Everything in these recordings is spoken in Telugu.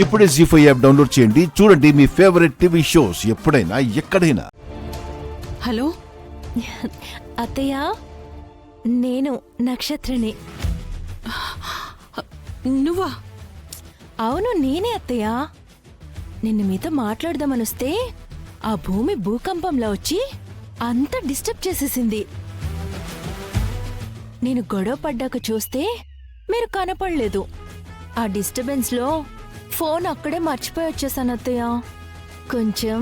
ఇప్పుడే జీ5 యాప్ డౌన్లోడ్ చేయండి. చూడండి మీ ఫేవరెట్ టీవీ షోస్ ఎప్పుడైనా ఎక్కడైనా. హలో అత్తయ్య, నేను నక్షత్రని. నువ్వా? అవును, నేనే అత్తయ్య. నిన్ను మీతో మాట్లాడదామనొస్తే ఆ భూమి భూకంపంలో వచ్చి అంతా డిస్టర్బ్ చేసేసింది. నేను గొడవ పడ్డాక చూస్తే మీరు కనపడలేదు. ఆ డిస్టర్బెన్స్లో ఫోన్ అక్కడే మర్చిపోయి వచ్చేసాను అత్తయ్య. కొంచెం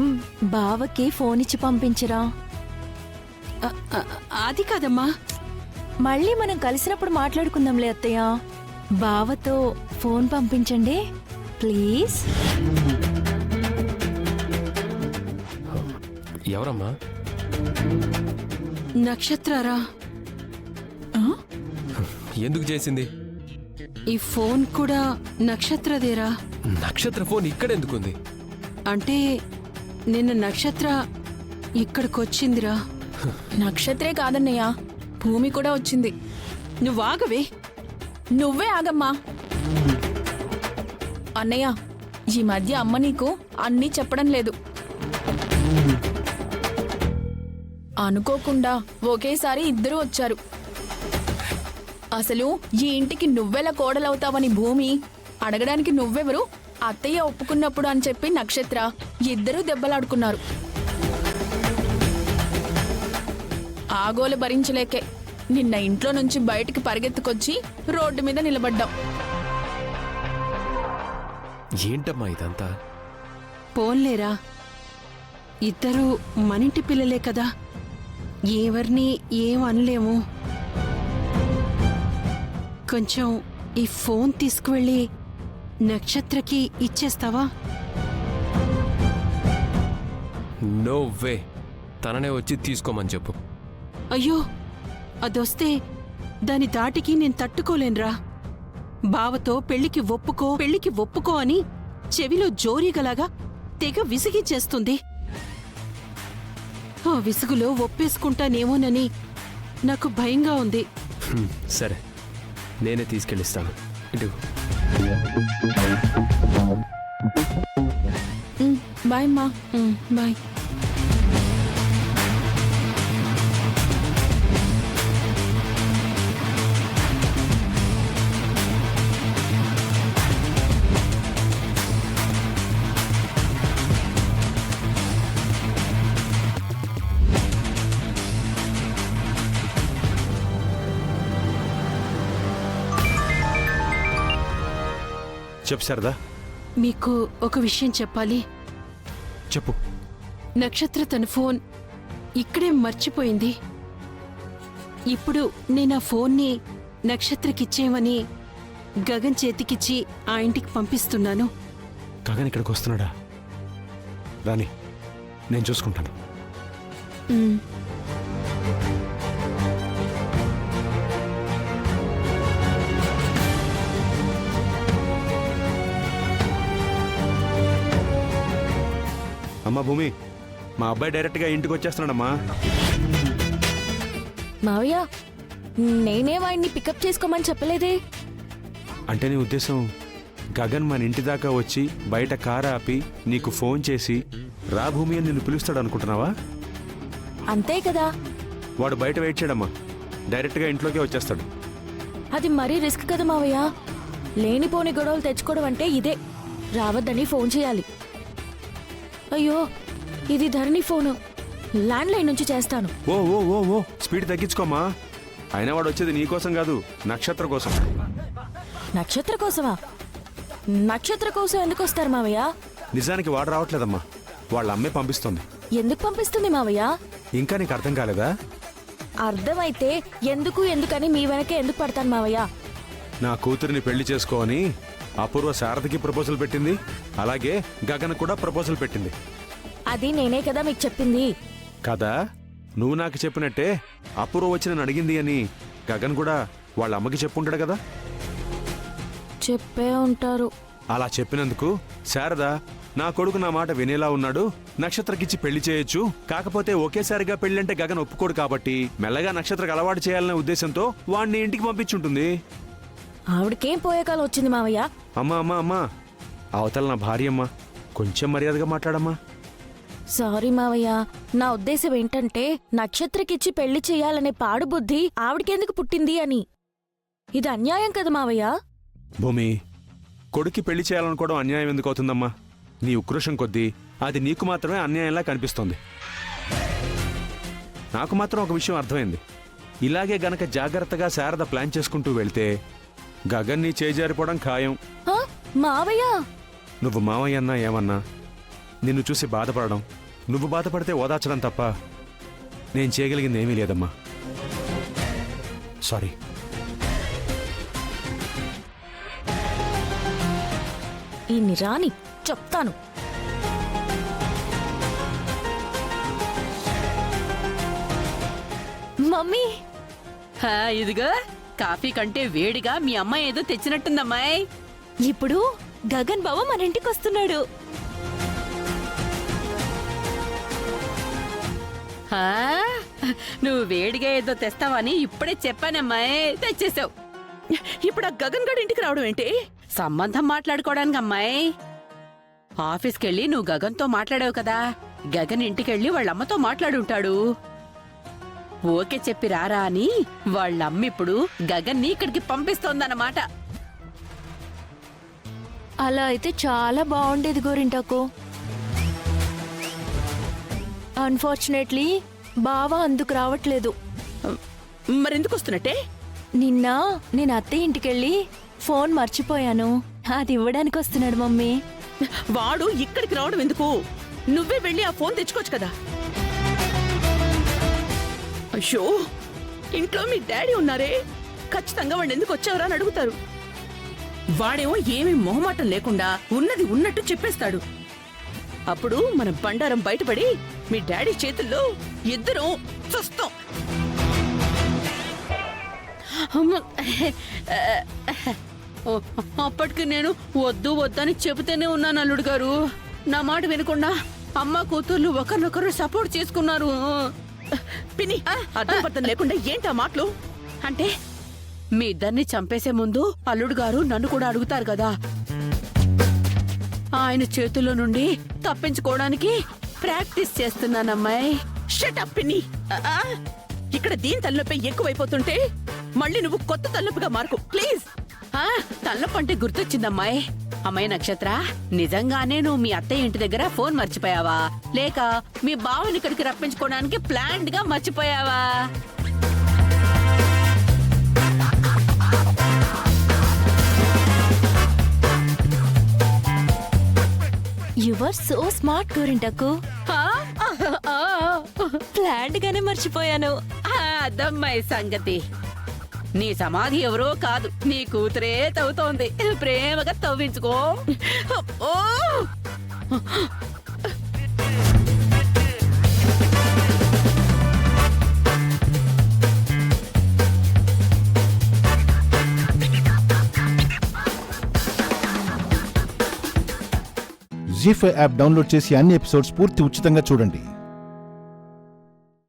బావకి ఫోన్ ఇచ్చి పంపించరా? అది కాదమ్మా. మళ్ళీ మనం కలిసినప్పుడు మాట్లాడుకుందాంలే అత్తయ్య. బావతో ఫోన్ పంపించండి ప్లీజ్. ఎవరమ్మా? నక్షత్రారా? ఎందుకు చేసింది? ఈ ఫోన్ కూడా నక్షత్రదేరా? నక్షత్ర ఫోన్ ఇక్కడెందుకుంది? అంటే నిన్న నక్షత్ర ఇక్కడికొచ్చిందిరా. నక్షత్రే కాదన్నయ్య, భూమి కూడా వచ్చింది. నువ్వు ఆగవే. నువ్వే ఆగమ్మా. అన్నయ్య, ఈ మధ్య అమ్మ నీకు అన్నీ చెప్పడం లేదు. అనుకోకుండా ఒకేసారి ఇద్దరు వచ్చారు. అసలు ఈ ఇంటికి నువ్వెలా కోడలవుతావని భూమి అడగడానికి నువ్వెవరు, అత్తయ్య ఒప్పుకున్నప్పుడు అని చెప్పి నక్షత్ర ఇద్దరూ దెబ్బలాడుకున్నారు. ఆగోలు భరించలేకే నిన్న ఇంట్లో నుంచి బయటికి పరిగెత్తుకొచ్చి రోడ్డు మీద నిలబడ్డాం. ఏంటమ్మా ఇదంతా? పోన్లేరా, ఇద్దరు మనింటి పిల్లలే కదా, ఎవరిని ఏం అనలేము. కొంచెం ఈ ఫోన్ తీసుకువెళ్ళి నక్షత్రకి ఇచ్చేస్తావా? No way. తననే వచ్చి తీసుకోమని చెప్పు. అయ్యో, అదొస్తే దాని దాటికి నేను తట్టుకోలేనురా. బావతో పెళ్లికి ఒప్పుకో అని చెవిలో జోరీగలాగా తెగ విసిగిచ్చేస్తుంది. ఆ విసుగులో ఒప్పేసుకుంటానేమోనని నాకు భయంగా ఉంది. సరే, నేనే తీసుకెళ్ళిస్తాను. ఇటు బాయ్ అమ్మా. బాయ్. చెప్పు శారదా. మీకు ఒక విషయం చెప్పాలి. చెప్పు. నక్షత్ర తన ఫోన్ ఇక్కడే మర్చిపోయింది. ఇప్పుడు నేను ఆ ఫోన్ని నక్షత్రకిచ్చేయమని గగన్ చేతికిచ్చి ఆ ఇంటికి పంపిస్తున్నాను. గగన్ ఇక్కడికి వస్తున్నాడా? రాని, నేను చూసుకుంటాను. అమ్మా భూమి, మా అబ్బాయి డైరెక్ట్గా ఇంటికి వచ్చేస్తున్నాడమ్మా. మావయ్య, నేనే వాడిని పికప్ చేసుకోమని చెప్పలేదే. అంటే నీ ఉద్దేశం గగన్ మన ఇంటి దాకా వచ్చి బయట కారు ఆపి నీకు ఫోన్ చేసి రా భూమి అని నిన్ను పిలుస్తాడు అనుకుంటున్నావా? అంతే కదా. వాడు బయట వెయిట్ చేయడమ్మా, డైరెక్ట్గా ఇంట్లోకే వచ్చేస్తాడు. అది మరీ రిస్క్ కదా మావయ్య. లేనిపోని గొడవలు తెచ్చుకోవడం అంటే ఇదే. రావద్దని ఫోన్ చేయాలి. అయ్యో, ఇది ధరణి ఫోను. ల్యాండ్ లైన్ నుంచి చేస్తాను. ఓ ఓ ఓ ఓ స్పీడ్ తగ్గించుకోమ్మా. అయినా వాడు వచ్చేది నీకోసం కాదు, నక్షత్ర కోసం. నక్షత్ర కోసమా? నక్షత్ర కోసం ఎందుకు వస్తారు మావయ్య? నిజానికి వాడు రావట్లేదమ్మా, వాళ్ళ అమ్మే పంపిస్తుంది. ఎందుకు పంపిస్తుంది మావయ్య? ఇంకా నీకు అర్థం కాలేదా? అర్థమైతే ఎందుకని మీ వెనకే ఎందుకు పడతాను మావయ్య? నా కూతురిని పెళ్లి చేసుకోని అపూర్వ శారదకి ప్రపోజల్ పెట్టింది, అలాగే గగన్ కూడా ప్రపోజల్ పెట్టింది. అది నేనే కదా మీకు చెప్పింది. కదా, నువ్వు నాకు చెప్పినట్టే అపూర్వ వచ్చి నన్ను అడిగింది అని గగన్ కూడా వాళ్ళ అమ్మకి చెప్పుంటాడు కదా. చెప్పే ఉంటారు. అలా చెప్పినందుకు శారద, నా కొడుకు నా మాట వినేలా ఉన్నాడు, నక్షత్రకిచ్చి పెళ్లి చేయొచ్చు, కాకపోతే ఒకేసారిగా పెళ్ళంటే గగన్ ఒప్పుకోడు కాబట్టి మెల్లగా నక్షత్రకు అలవాటు చేయాలనే ఉద్దేశంతో వాణ్ణి ఇంటికి పంపించుంటుంది. ఆవిడకేం పోయే కాలం వచ్చింది మావయ్య? అమ్మా అమ్మా అమ్మా, అవతల నా భార్యమ్మ, కొంచెం మర్యాదగా మాట్లాడమ్మా. సారీ మావయ్య, నా ఉద్దేశం ఏంటంటే నక్షత్రకిచ్చి పెళ్లి చెయ్యాలనే పాడుబుద్ధి ఆవిడకెందుకు పుట్టింది అని. ఇది అన్యాయం కదా మావయ్య. భూమి, కొడుక్కి పెళ్లి చేయాలనుకోవడం అన్యాయం ఎందుకు అవుతుందమ్మా? నీ ఉక్రోషం కొద్దీ అది నీకు మాత్రమే అన్యాయంలా కనిపిస్తోంది. నాకు మాత్రం ఒక విషయం అర్థమైంది. ఇలాగే గనక జాగ్రత్తగా శారద ప్లాన్ చేసుకుంటూ వెళ్తే గగన్ నీ చేజారిపోవడం ఖాయం. హా? మావయ్య, నువ్వు మావయ్య అన్నా ఏమన్నా నిన్ను చూసి బాధపడడం, నువ్వు బాధపడితే ఓదార్చడం తప్ప నేను చేయగలిగింది ఏమీ లేదమ్మా. సారీ. ఈ నిరాని చెప్తాను. మమ్మీ, ఇదిగో కాఫీ కంటే వేడిగా మీ అమ్మాయి ఏదో తెచ్చినట్టుందమ్మాయి. ఇప్పుడు గగన్ బావ మన ఇంటికి వస్తున్నాడు. హా, నువ్వు వేడిగా ఏదో తెస్తావని ఇప్పుడే చెప్పానమ్మాయి, తెచ్చేసావు. ఇప్పుడు ఆ గగన్ గడి ఇంటికి రావడం ఏంటి? సంబంధం మాట్లాడుకోవడానికి అమ్మాయి. ఆఫీస్కెళ్ళి నువ్వు గగన్తో మాట్లాడావు కదా, గగన్ ఇంటికెళ్ళి వాళ్ళమ్మతో మాట్లాడుంటాడు. ఓకే చెప్పి రారా అని వాళ్ళమ్మ ఇప్పుడు గగన్ని ఇక్కడికి పంపిస్తోందన్నమాట. అలా అయితే చాలా బాగుండేది గోరింటాకు. అన్ఫార్చునేట్లీ బావ అందుకు రావట్లేదు. మరెందుకు వస్తున్నట్టే? నిన్న నేను అత్తయ్య ఇంటికెళ్ళి ఫోన్ మర్చిపోయాను, అది ఇవ్వడానికి వస్తున్నాడు మమ్మీ. వాడు ఇక్కడికి రావడం ఎందుకు? నువ్వే వెళ్ళి ఆ ఫోన్ తెచ్చుకోవచ్చు కదా. అయ్యో, ఇంట్లో మీ డాడీ ఉన్నారే, ఖచ్చితంగా వాడిని ఎందుకు వచ్చావురా అని అడుగుతారు. వాడేమో ఏమీ మొహమాటం లేకుండా ఉన్నది ఉన్నట్టు చెప్పేస్తాడు. అప్పుడు మన బండారం బయటపడి మీ డాడీ చేతుల్లో ఇద్దరం చూస్తాం. అప్పటికి నేను వద్దు వద్దని చెబుతూనే ఉన్నాను అల్లుడు గారు. నా మాట వినకుండా అమ్మ కూతుర్లు ఒకరినొకరు సపోర్ట్ చేసుకున్నారు. పిన్ని, అర్థం పర్థం లేకుండా ఏంటా మాటలు? అంటే మీ ఇద్దరిని చంపేసే ముందు అల్లుడు గారు నన్ను కూడా అడుగుతారు కదా. ఆయన చేతుల్లో నుండి తప్పించుకోవడానికి ప్రాక్టీస్ చేస్తున్నానమ్మాయి. షట్ అప్ పిన్ని. ఇక్కడ దీని తలనొప్పి ఎక్కువైపోతుంటే మళ్ళీ నువ్వు కొత్త తలనొప్పిగా మార్కు ప్లీజ్. తలనొప్పి అంటే గుర్తొచ్చిందమ్మాయి. అమ్మాయి నక్షత్ర, నిజంగానే నువ్వు మీ అత్తయ్య ఇంటి దగ్గర ఫోన్ మర్చిపోయావా, లేక మీ బావని ఇక్కడికి రప్పించుకోవడానికి ప్లాన్డ్ గా మర్చిపోయావా? యు ఆర్ సో స్మార్ట్ గోరింటాకు. ప్లాండ్ గానే మర్చిపోయాను. అదమ్మాయి సంగతి. నీ సమాధి ఎవరో కాదు, నీ కూతురే తవ్వుతోంది. ప్రేమగా తవ్వించుకో. ఓ జీ5 యాప్ డౌన్లోడ్ చేసి అన్ని ఎపిసోడ్స్ పూర్తి ఉచితంగా చూడండి.